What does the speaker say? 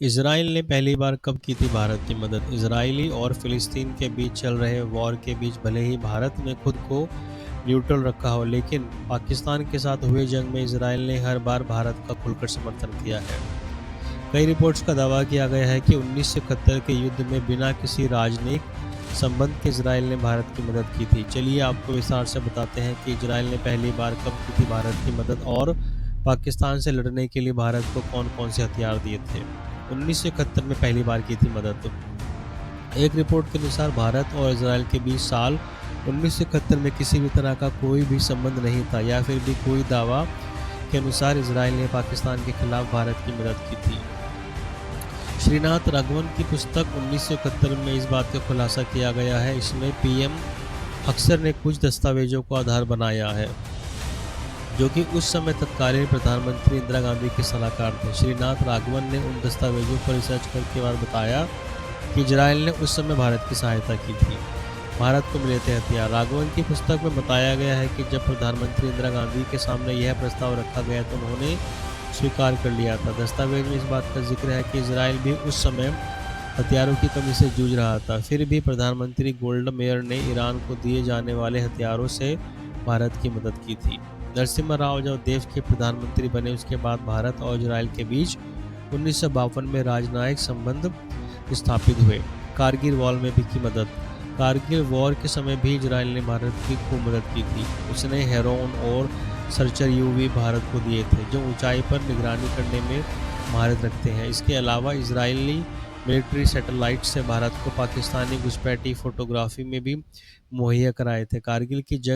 Israel ने पहली बार कब की थी भारत की मदद? इजराइली और फिलिस्तीन के बीच चल रहे वॉर के बीच भले ही भारत ने खुद को न्यूट्रल रखा हो, लेकिन पाकिस्तान के साथ हुए जंग में इजराइल ने हर बार भारत का खुलकर समर्थन किया है। कई रिपोर्ट्स का दावा किया गया है कि 1971 के युद्ध में बिना किसी राजनयिक संबंध के इजराइल ने भारत की मदद की थी। चलिए आपको विस्तार से बताते हैं कि इजराइल ने पहली बार कब की थी भारत की मदद और पाकिस्तान से लड़ने के लिए भारत को कौन-कौन से हथियार दिए थे। 1971 में पहली बार की थी मदद। एक रिपोर्ट के अनुसार भारत और इजराइल के बीच साल 1971 में किसी भी तरह का कोई भी संबंध नहीं था, या फिर भी कोई दावा के अनुसार इजराइल ने पाकिस्तान के खिलाफ भारत की मदद की थी। श्रीनाथ राघवन की पुस्तक 1971 में इस बात का खुलासा किया गया है। इसमें पीएम अक्सर ने कुछ दस्तावेजों को आधार बनाया है, जो कि उस समय तत्कालीन प्रधानमंत्री इंदिरा गांधी के सलाहकार थे। श्रीनाथ राघवन ने उन दस्तावेजों पर रिसर्च करके बाद बताया कि इजराइल ने उस समय भारत की सहायता की थी। भारत को मिले थे हथियार। राघवन की पुस्तक में बताया गया है कि जब प्रधानमंत्री इंदिरा गांधी के सामने यह प्रस्ताव रखा गया तो उन्होंने स्वीकार कर लिया था। दस्तावेज में इस बात का जिक्र है कि इजराइल भी उस समय हथियारों की कमी से जूझ रहा था, फिर भी प्रधानमंत्री गोल्डा मेयर ने ईरान को दिए जाने वाले हथियारों से भारत की मदद की थी। नरसिम्हा राव जब देश के प्रधानमंत्री बने, उसके बाद भारत और इजराइल के बीच 1952 में राजनयिक संबंध स्थापित हुए। कारगिल वॉर में भी की मदद। कारगिल वॉर के समय भी इजराइल ने भारत की खूब मदद की थी। उसने हेरोन और सर्चर यूवी भारत को दिए थे, जो ऊंचाई पर निगरानी करने में महारत रखते हैं। इसके अलावा इजरायली मिलिट्री सैटेलाइट से भारत को पाकिस्तानी घुसपैठी फोटोग्राफी में भी मुहैया कराए थे। कारगिल की जंग